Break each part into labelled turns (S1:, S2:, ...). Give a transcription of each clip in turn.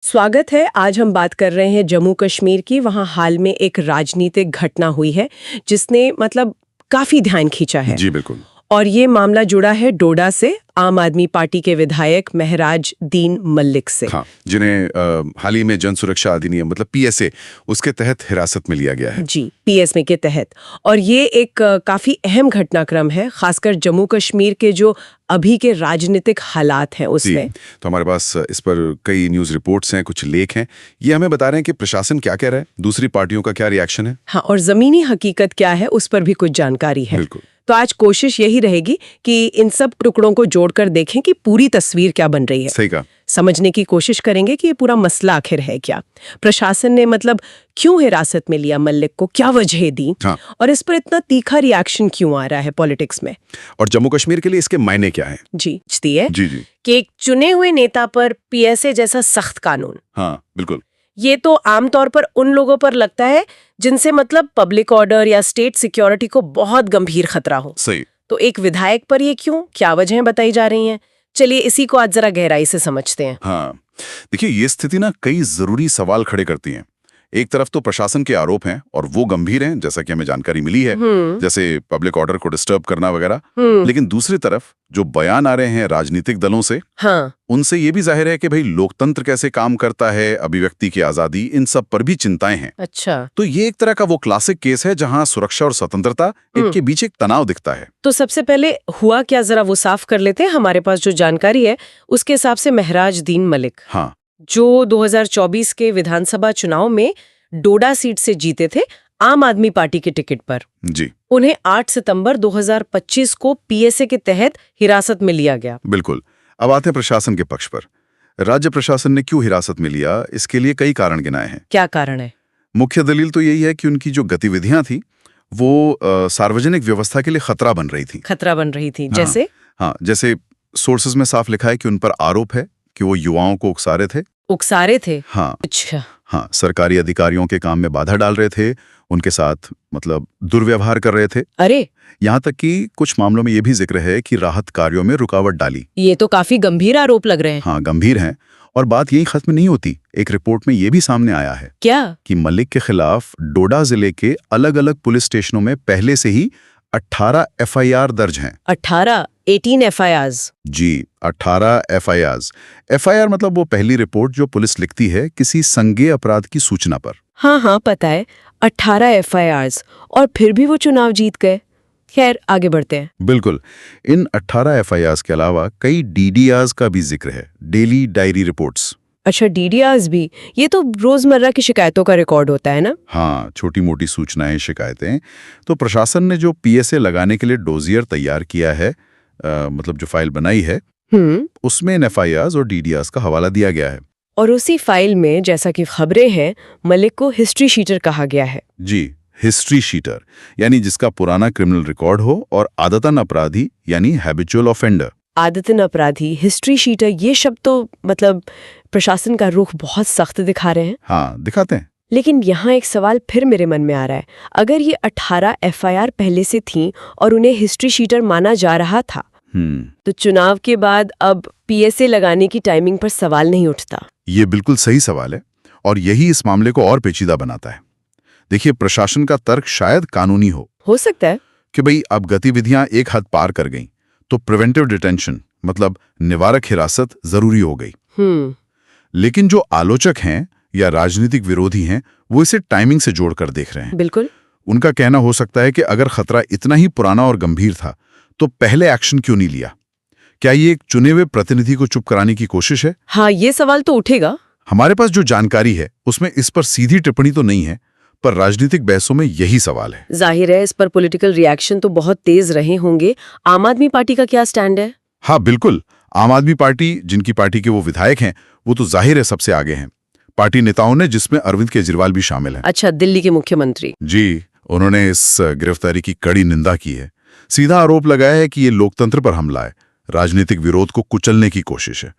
S1: स्वागत है। आज हम बात कर रहे हैं जम्मू कश्मीर की। वहाँ हाल में एक राजनीतिक घटना हुई है जिसने काफी ध्यान खींचा है।
S2: जी बिल्कुल।
S1: और ये मामला जुड़ा है डोडा से, आम आदमी पार्टी के विधायक महराज दीन मलिक से।
S2: हाँ, जिन्हें हाल ही में जन सुरक्षा अधिनियम मतलब पीएसए उसके तहत हिरासत में लिया गया है।
S1: जी, पीएसए के तहत। और ये एक काफी अहम घटनाक्रम है, खासकर जम्मू कश्मीर के जो अभी के राजनीतिक हालात हैं उसमें।
S2: तो हमारे पास इस पर कई न्यूज रिपोर्ट्स हैं, कुछ लेख हैं। ये हमें बता रहे हैं कि प्रशासन क्या कह रहा है, दूसरी पार्टियों का क्या रिएक्शन है।
S1: हाँ, और जमीनी हकीकत क्या है उस पर भी कुछ जानकारी है।
S2: बिल्कुल।
S1: तो आज कोशिश यही रहेगी कि इन सब टुकड़ों को जोड़कर देखें कि पूरी तस्वीर क्या बन रही है।
S2: सही कहा।
S1: समझने की कोशिश करेंगे कि ये पूरा मसला आखिर है क्या, प्रशासन ने क्यों हिरासत में लिया मलिक को, क्या वजह दी।
S2: हाँ।
S1: और इस पर इतना तीखा रिएक्शन क्यों आ रहा है पॉलिटिक्स में,
S2: और जम्मू कश्मीर के लिए इसके मायने क्या है।
S1: जी है
S2: जी जी
S1: कि एक चुने हुए नेता पर पीएसए जैसा सख्त कानून।
S2: हाँ बिल्कुल।
S1: ये तो आमतौर पर उन लोगों पर लगता है जिनसे पब्लिक ऑर्डर या स्टेट सिक्योरिटी को बहुत गंभीर खतरा हो।
S2: सही।
S1: तो एक विधायक पर ये क्यों, क्या वजहें बताई जा रही हैं, चलिए इसी को आज जरा गहराई से समझते हैं।
S2: हाँ देखिए, ये स्थिति ना कई जरूरी सवाल खड़े करती है। एक तरफ तो प्रशासन के आरोप हैं और वो गंभीर हैं, जैसा कि हमें जानकारी मिली है, जैसे पब्लिक ऑर्डर को डिस्टर्ब करना वगैरह। लेकिन दूसरी तरफ जो बयान आ रहे हैं राजनीतिक दलों से,
S1: हाँ, उनसे
S2: ये भी जाहिर है कि भाई लोकतंत्र कैसे काम करता है, अभिव्यक्ति की आजादी, इन सब पर भी चिंताएं हैं।
S1: अच्छा,
S2: तो ये एक तरह का वो क्लासिक केस है जहां सुरक्षा और स्वतंत्रता इनके बीच एक तनाव दिखता है।
S1: तो सबसे पहले हुआ क्या, जरा वो साफ कर लेते हैं। हमारे पास जो जानकारी है उसके हिसाब से महराज दीन मलिक,
S2: हाँ,
S1: जो 2024 के विधानसभा चुनाव में डोडा सीट से जीते थे आम आदमी पार्टी के टिकट पर,
S2: जी,
S1: उन्हें 8 सितंबर 2025 को पीएसए के तहत हिरासत में लिया गया।
S2: बिल्कुल। अब आते हैं प्रशासन के पक्ष पर। राज्य प्रशासन ने क्यों हिरासत में लिया, इसके लिए कई कारण गिनाए हैं।
S1: क्या कारण है?
S2: मुख्य दलील तो यही है कि उनकी जो गतिविधियां थी वो सार्वजनिक व्यवस्था के लिए खतरा बन रही थी।
S1: खतरा बन रही थी,
S2: हाँ,
S1: जैसे?
S2: हाँ, जैसे सोर्सेज में साफ लिखा है कि उन पर आरोप है कि वो युवाओं को उकसा रहे थे। हाँ,
S1: अच्छा।
S2: हाँ, सरकारी अधिकारियों के काम में बाधा डाल रहे थे, उनके साथ दुर्व्यवहार कर रहे थे।
S1: अरे,
S2: यहाँ तक कि कुछ मामलों में ये भी जिक्र है कि राहत कार्यों में रुकावट डाली।
S1: ये तो काफी गंभीर आरोप लग रहे हैं।
S2: हाँ, गंभीर हैं। और बात यही खत्म नहीं होती। एक रिपोर्ट में ये भी सामने आया है
S1: क्या
S2: कि मलिक के खिलाफ डोडा जिले के अलग अलग पुलिस स्टेशनों में पहले से ही 18 एफआईआर दर्ज हैं।
S1: 18 एफआईआर्स?
S2: जी, 18 एफआईआर्स। एफआईआर मतलब वो पहली रिपोर्ट जो पुलिस लिखती है किसी संज्ञेय अपराध की सूचना पर।
S1: हाँ, पता है, 18 एफआईआर्स, और फिर भी वो चुनाव जीत गए। खैर, आगे बढ़ते हैं।
S2: बिल्कुल। इन 18 एफआईआर्स के अलावा कई डीडीआर्स का भी जिक्र है, डेली डायरी रिपोर्ट्स।
S1: अच्छा, डीडीआर्स भी? ये तो रोजमर्रा की शिकायतों का रिकॉर्ड होता है ना?
S2: हाँ, छोटी मोटी सूचनाएं, शिकायतें। तो प्रशासन ने जो पीएसए लगाने के लिए डोजियर तैयार किया है, जो फाइल बनाई है, उसमें इन एफआईआर्स और डीडीआर्स का हवाला दिया गया है।
S1: और उसी फाइल में, जैसा कि खबरें हैं, मलिक को हिस्ट्री शीटर कहा गया है।
S2: जी, हिस्ट्री शीटर यानी जिसका पुराना क्रिमिनल रिकॉर्ड हो और आदतन अपराधी यानी हैबिचुअल ऑफेंडर।
S1: आदतन अपराधी, हिस्ट्री शीटर, ये शब्द तो प्रशासन का रुख बहुत सख्त दिखा रहे हैं।
S2: हाँ, दिखाते हैं।
S1: लेकिन यहाँ एक सवाल फिर मेरे मन में आ रहा है। अगर ये 18 एफआईआर पहले से थीं और उन्हें हिस्ट्री शीटर माना जा रहा था, तो चुनाव के बाद अब पीएसए लगाने की टाइमिंग पर सवाल नहीं उठता?
S2: ये बिल्कुल सही सवाल है और यही इस मामले को और पेचीदा बनाता है। देखिए, प्रशासन का तर्क शायद कानूनी हो
S1: सकता है
S2: कि भाई अब गतिविधियां एक हद पार कर गईं, तो प्रिवेंटिव डिटेंशन निवारक हिरासत जरूरी हो गई। लेकिन जो आलोचक हैं या राजनीतिक विरोधी हैं, वो इसे टाइमिंग से जोड़कर देख रहे हैं।
S1: बिल्कुल।
S2: उनका कहना हो सकता है कि अगर खतरा इतना ही पुराना और गंभीर था तो पहले एक्शन क्यों नहीं लिया? क्या ये एक चुने हुए प्रतिनिधि को चुप कराने की कोशिश है?
S1: हाँ, ये सवाल तो उठेगा।
S2: हमारे पास जो जानकारी है उसमें इस पर सीधी टिप्पणी तो नहीं है, पर राजनीतिक बहसों में यही सवाल है।
S1: जाहिर है इस पर पॉलिटिकल रिएक्शन तो बहुत तेज रहे होंगे। आम आदमी पार्टी का क्या स्टैंड है?
S2: हाँ बिल्कुल, आम आदमी पार्टी, जिनकी पार्टी के वो विधायक हैं, वो तो जाहिर है सबसे आगे हैं। पार्टी नेताओं ने, जिसमें अरविंद केजरीवाल भी शामिल है।
S1: अच्छा, दिल्ली के मुख्यमंत्री।
S2: जी, उन्होंने इस गिरफ्तारी की कड़ी निंदा की है। सीधा आरोप लगाया है कि ये लोकतंत्र पर हमला है, राजनीतिक विरोध को कुचलने की कोशिश है।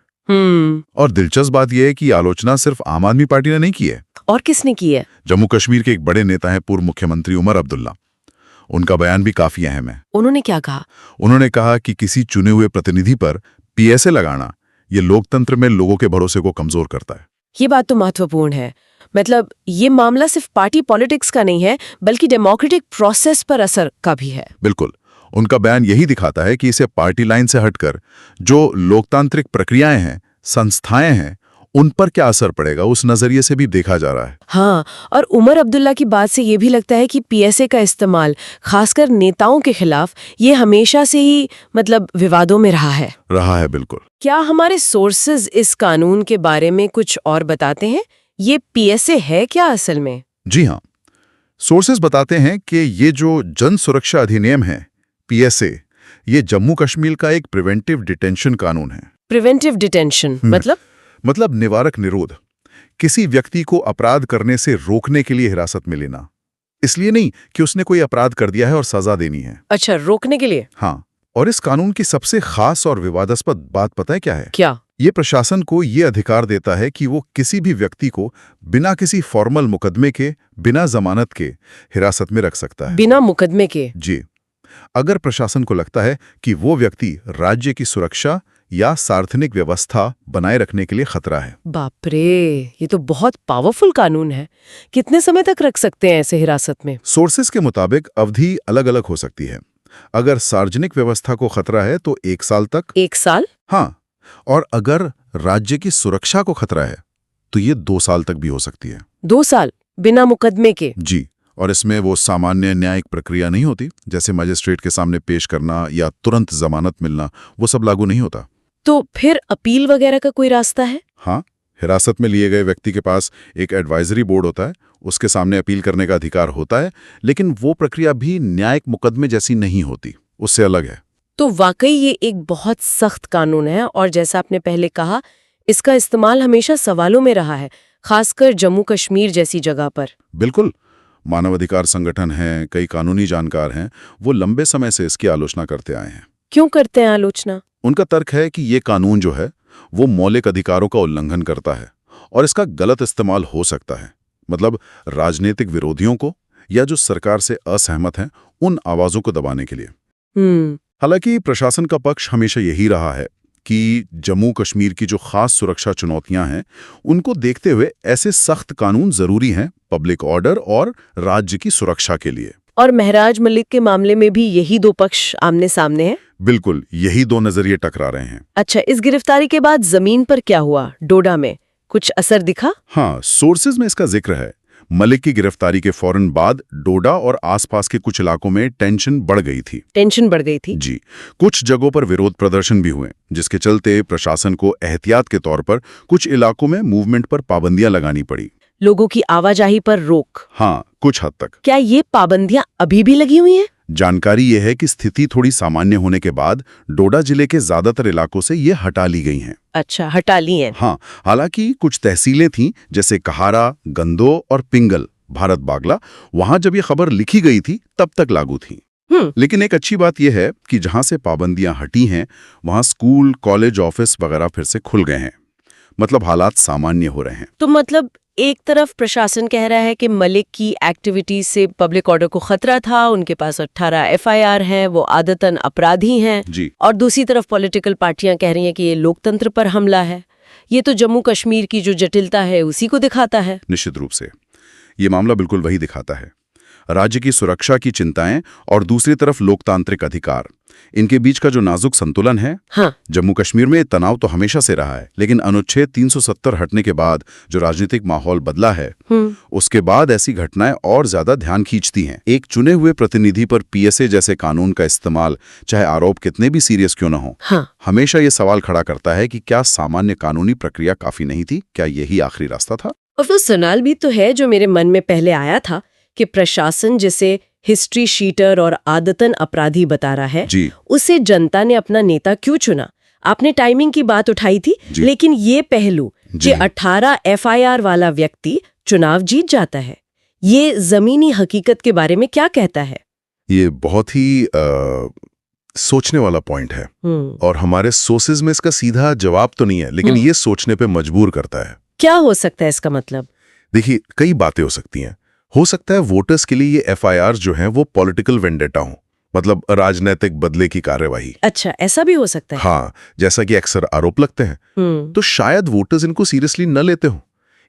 S2: और दिलचस्प बात यह है कि आलोचना सिर्फ आम आदमी पार्टी ने नहीं की है।
S1: और किसने की है?
S2: जम्मू कश्मीर के एक बड़े नेता हैं, पूर्व मुख्यमंत्री उमर अब्दुल्ला। उनका बयान भी काफी अहम है।
S1: उन्होंने क्या कहा?
S2: उन्होंने कहा कि किसी चुने हुए प्रतिनिधि पर पीएसए लगाना ये लोकतंत्र में लोगों के भरोसे को कमजोर करता है।
S1: ये बात तो महत्वपूर्ण है। मतलब ये मामला सिर्फ पार्टी पॉलिटिक्स का नहीं है, बल्कि डेमोक्रेटिक प्रोसेस पर असर का भी है।
S2: बिल्कुल। उनका बयान यही दिखाता है कि इसे पार्टी लाइन से हटकर जो लोकतांत्रिक प्रक्रियाएं हैं, संस्थाएं हैं, उन पर क्या असर पड़ेगा, उस नजरिए से भी देखा जा रहा है।
S1: हाँ, और उमर अब्दुल्ला की बात से ये भी लगता है कि पीएसए का इस्तेमाल खासकर नेताओं के खिलाफ ये हमेशा से ही मतलब विवादों में रहा है।
S2: बिल्कुल।
S1: क्या हमारे सोर्सेज इस कानून के बारे में कुछ और बताते हैं? ये पीएसए है क्या असल में?
S2: जी हाँ, सोर्सेज बताते हैं कि ये जो जन सुरक्षा अधिनियम है, पीएसए, ये जम्मू कश्मीर का एक प्रिवेंटिव डिटेंशन कानून है।
S1: प्रिवेंटिव डिटेंशन
S2: मतलब निवारक निरोध, किसी व्यक्ति को अपराध करने से रोकने के लिए हिरासत में लेना। इसलिए नहीं कि उसने कोई अपराध कर दिया है और सजा देनी है।
S1: अच्छा, रोकने के लिए?
S2: हाँ, और इस कानून की सबसे खास और विवादास्पद बात पता है क्या है?
S1: क्या?
S2: ये प्रशासन को ये अधिकार देता है कि वो किसी भी व्यक्ति को बिना किसी फॉर्मल मुकदमे के, बिना जमानत के हिरासत में रख सकता है।
S1: बिना मुकदमे के?
S2: जी। अगर प्रशासन को लगता है कि वो व्यक्ति राज्य की सुरक्षा या सार्वजनिक व्यवस्था बनाए रखने के लिए खतरा है।
S1: बाप रे, ये तो बहुत पावरफुल कानून है। कितने समय तक रख सकते हैं ऐसे हिरासत में?
S2: सोर्सेस के मुताबिक अवधि अलग अलग हो सकती है। अगर सार्वजनिक व्यवस्था को खतरा है तो 1 साल तक।
S1: 1 साल?
S2: हाँ, और अगर राज्य की सुरक्षा को खतरा है तो ये 2 साल तक भी हो सकती है।
S1: 2 साल बिना मुकदमे के?
S2: जी, और इसमें वो सामान्य न्यायिक प्रक्रिया नहीं होती, जैसे मजिस्ट्रेट के सामने पेश करना या तुरंत जमानत मिलना, वो सब लागू नहीं होता।
S1: तो फिर अपील वगैरह का कोई रास्ता है?
S2: हाँ, हिरासत में लिए गए व्यक्ति के पास एक एडवाइजरी बोर्ड होता है, उसके सामने अपील करने का अधिकार होता है, लेकिन वो प्रक्रिया भी न्यायिक मुकदमे जैसी नहीं होती, उससे अलग है।
S1: तो वाकई ये एक बहुत सख्त कानून है, और जैसा आपने पहले कहा, इसका इस्तेमाल हमेशा सवालों में रहा है, खासकर जम्मू कश्मीर जैसी जगह पर।
S2: बिल्कुल। मानवाधिकार संगठन हैं, कई कानूनी जानकार हैं, वो लंबे समय से इसकी आलोचना करते आए हैं।
S1: क्यों करते हैं आलोचना?
S2: उनका तर्क है कि ये कानून जो है वो मौलिक अधिकारों का उल्लंघन करता है और इसका गलत इस्तेमाल हो सकता है। मतलब राजनीतिक विरोधियों को या जो सरकार से असहमत हैं उन आवाजों को दबाने के लिए। हालांकि प्रशासन का पक्ष हमेशा यही रहा है कि जम्मू कश्मीर की जो खास सुरक्षा चुनौतियां हैं उनको देखते हुए ऐसे सख्त कानून जरूरी हैं पब्लिक ऑर्डर और राज्य की सुरक्षा के लिए।
S1: और महराज मलिक के मामले में भी यही दो पक्ष आमने सामने हैं?
S2: बिल्कुल, यही दो नजरिए टकरा रहे हैं।
S1: अच्छा, इस गिरफ्तारी के बाद जमीन पर क्या हुआ? डोडा में कुछ असर दिखा?
S2: हाँ, सोर्सेज में इसका जिक्र है। मलिक की गिरफ्तारी के फौरन बाद डोडा और आसपास के कुछ इलाकों में टेंशन बढ़ गई थी।
S1: टेंशन बढ़ गई थी?
S2: जी, कुछ जगहों पर विरोध प्रदर्शन भी हुए, जिसके चलते प्रशासन को एहतियात के तौर पर कुछ इलाकों में मूवमेंट पर पाबंदियां लगानी पड़ी।
S1: लोगों की आवाजाही पर रोक?
S2: हाँ, कुछ हद तक।
S1: क्या ये पाबंदियां अभी भी लगी हुई हैं?
S2: जानकारी ये है कि स्थिति थोड़ी सामान्य होने के बाद डोडा जिले के ज्यादातर इलाकों से ये हटा ली गई हैं।
S1: अच्छा, हटा ली हैं।
S2: हाँ, हालांकि कुछ तहसीलें थीं जैसे कहारा, गंदो और पिंगल, भारत बागला, वहां जब ये खबर लिखी गई थी तब तक लागू थी। लेकिन एक अच्छी बात यह है कि जहां से पाबंदियां हटी हैं वहां स्कूल, कॉलेज, ऑफिस वगैरह फिर से खुल गए हैं। मतलब हालात सामान्य हो रहे हैं।
S1: तो मतलब एक तरफ प्रशासन कह रहा है कि मलिक की एक्टिविटीज से पब्लिक ऑर्डर को खतरा था, उनके पास 18 एफआईआर हैं, वो आदतन अपराधी हैं
S2: जी।
S1: और दूसरी तरफ पॉलिटिकल पार्टियां कह रही हैं कि ये लोकतंत्र पर हमला है। ये तो जम्मू कश्मीर की जो जटिलता है उसी को दिखाता है।
S2: निश्चित रूप से ये मामला बिल्कुल वही दिखाता है। राज्य की सुरक्षा की चिंताएं और दूसरी तरफ लोकतांत्रिक अधिकार, इनके बीच का जो नाजुक संतुलन है।
S1: हाँ।
S2: जम्मू कश्मीर में तनाव तो हमेशा से रहा है, लेकिन अनुच्छेद 370 हटने के बाद जो राजनीतिक माहौल बदला है, उसके बाद ऐसी घटनाएं और ज्यादा ध्यान खींचती हैं। एक चुने हुए प्रतिनिधि पर पीएसए जैसे कानून का इस्तेमाल, चाहे आरोप कितने भी सीरियस क्यों न हो, हमेशा ये सवाल खड़ा करता है कि क्या सामान्य कानूनी प्रक्रिया काफी नहीं थी? क्या यही आखिरी रास्ता था?
S1: और वो सवाल भी तो है जो मेरे मन में पहले आया था कि प्रशासन जिसे हिस्ट्री शीटर और आदतन अपराधी बता रहा है, उसे जनता ने अपना नेता क्यों चुना? आपने टाइमिंग की बात उठाई थी, लेकिन ये पहलू कि 18 एफआईआर वाला व्यक्ति चुनाव जीत जाता है, ये जमीनी हकीकत के बारे में क्या कहता है?
S2: ये बहुत ही सोचने वाला पॉइंट है और हमारे सोर्सेज में इसका सीधा जवाब तो नहीं है, लेकिन ये सोचने पे मजबूर करता है।
S1: क्या हो सकता है इसका मतलब?
S2: देखिए, कई बातें हो सकती हैं। हो सकता है वोटर्स के लिए ये एफआईआर जो हैं वो पॉलिटिकल वेंडेटा हो, मतलब राजनीतिक बदले की कार्यवाही।
S1: अच्छा, ऐसा भी हो सकता है।
S2: हाँ, जैसा कि अक्सर आरोप लगते हैं। तो शायद वोटर्स इनको सीरियसली न लेते हो,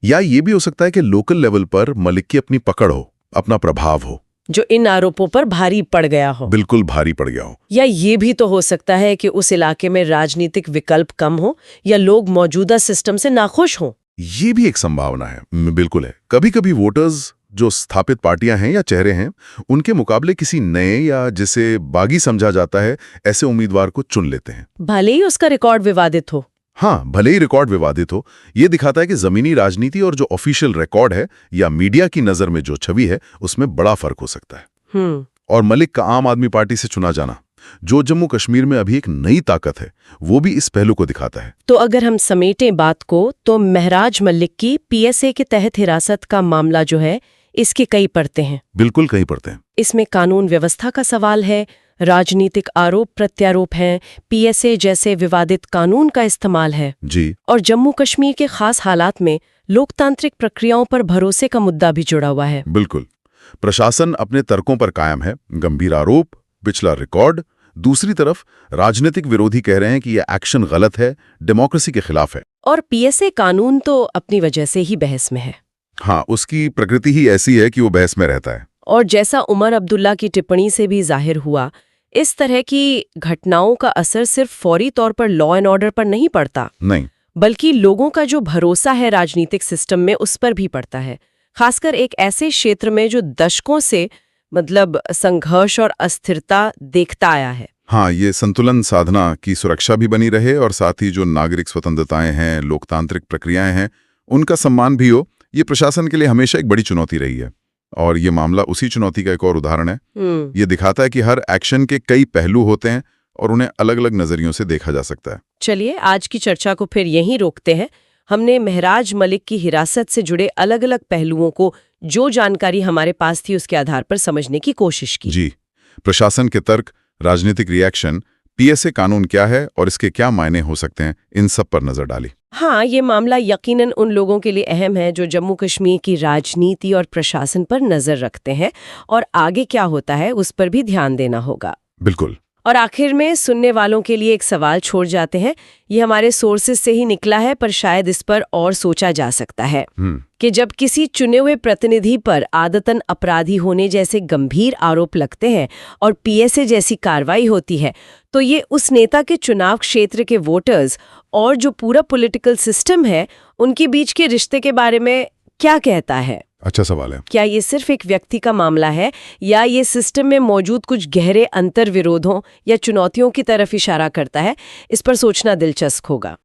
S2: या ये भी हो सकता है कि लोकल लेवल पर मलिक की अपनी पकड़ हो, अपना प्रभाव हो,
S1: जो इन आरोपों पर भारी पड़ गया हो।
S2: बिल्कुल भारी पड़ गया हो।
S1: या ये भी तो हो सकता है कि उस इलाके में राजनीतिक विकल्प कम हो या लोग मौजूदा सिस्टम से नाखुश हों।
S2: ये भी एक संभावना है, बिल्कुल है। कभी-कभी वोटर्स जो स्थापित पार्टियां हैं या चेहरे हैं, उनके मुकाबले किसी नए या जिसे बागी समझा जाता है ऐसे उम्मीदवार को चुन लेते हैं,
S1: भले ही उसका रिकॉर्ड विवादित हो।
S2: हाँ, भले ही रिकॉर्ड विवादित हो। ये दिखाता है कि जमीनी राजनीति और जो ऑफिशियल रिकॉर्ड है या मीडिया की नजर में जो छवि है, उसमें बड़ा फर्क हो सकता है। और मलिक का आम आदमी पार्टी से चुना जाना, जो जम्मू कश्मीर में अभी एक नई ताकत है, वो भी इस पहलू को दिखाता है।
S1: तो अगर हम समेटें बात को, तो महराज मलिक की पीएसए के तहत हिरासत का मामला जो है, इसके कई परतें हैं।
S2: बिल्कुल कई परतें हैं।
S1: इसमें कानून व्यवस्था का सवाल है, राजनीतिक आरोप प्रत्यारोप हैं, पीएसए जैसे विवादित कानून का इस्तेमाल है
S2: जी,
S1: और जम्मू कश्मीर के खास हालात में लोकतांत्रिक प्रक्रियाओं पर भरोसे का मुद्दा भी जुड़ा हुआ है।
S2: बिल्कुल। प्रशासन अपने तर्कों पर कायम है, गंभीर आरोप, पिछला रिकॉर्ड। दूसरी तरफ राजनीतिक विरोधी कह रहे हैं कि यह एक्शन गलत है, डेमोक्रेसी के खिलाफ है।
S1: और पीएसए कानून तो अपनी वजह से ही बहस में है।
S2: हाँ, उसकी प्रकृति ही ऐसी है कि वो बहस में रहता है।
S1: और जैसा उमर अब्दुल्ला की टिप्पणी से भी जाहिर हुआ, इस तरह की घटनाओं का असर सिर्फ फौरी तौर पर लॉ एंड ऑर्डर पर नहीं पड़ता,
S2: नहीं,
S1: बल्कि लोगों का जो भरोसा है राजनीतिक सिस्टम में, उस पर भी पड़ता है। खासकर एक ऐसे क्षेत्र में जो दशकों से संघर्ष और अस्थिरता देखता आया है।
S2: हाँ, ये संतुलन साधना की सुरक्षा भी बनी रहे और साथ ही जो नागरिक स्वतंत्रताएं हैं, लोकतांत्रिक प्रक्रियाएं हैं, उनका सम्मान भी हो, ये प्रशासन के लिए हमेशा एक बड़ी चुनौती रही है। और ये मामला उसी चुनौती का एक और उदाहरण है। ये दिखाता है कि हर एक्शन के कई पहलू होते हैं और उन्हें अलग अलग नजरियों से देखा जा सकता है।
S1: चलिए आज की चर्चा को फिर यहीं रोकते हैं। हमने महराज मलिक की हिरासत से जुड़े अलग अलग पहलुओं को, जो जानकारी हमारे पास थी, उसके आधार पर समझने की कोशिश की।
S2: जी, प्रशासन के तर्क, राजनीतिक रिएक्शन, पीएसए कानून क्या है और इसके क्या मायने हो सकते हैं, इन सब पर नजर डाली।
S1: हाँ, ये मामला यकीनन उन लोगों के लिए अहम है जो जम्मू कश्मीर की राजनीति और प्रशासन पर नजर रखते हैं, और आगे क्या होता है उस पर भी ध्यान देना होगा।
S2: बिल्कुल।
S1: और आखिर में सुनने वालों के लिए एक सवाल छोड़ जाते हैं। ये हमारे सोर्सेज से ही निकला है, पर शायद इस पर और सोचा जा सकता है कि जब किसी चुने हुए प्रतिनिधि पर आदतन अपराधी होने जैसे गंभीर आरोप लगते हैं और पीएसए जैसी कार्रवाई होती है, तो ये उस नेता के चुनाव क्षेत्र के वोटर्स और जो पूरा पॉलिटिकल सिस्टम है, उनके बीच के रिश्ते के बारे में क्या कहता है?
S2: अच्छा सवाल है।
S1: क्या ये सिर्फ एक व्यक्ति का मामला है, या ये सिस्टम में मौजूद कुछ गहरे अंतर विरोधों या चुनौतियों की तरफ इशारा करता है? इस पर सोचना दिलचस्प होगा।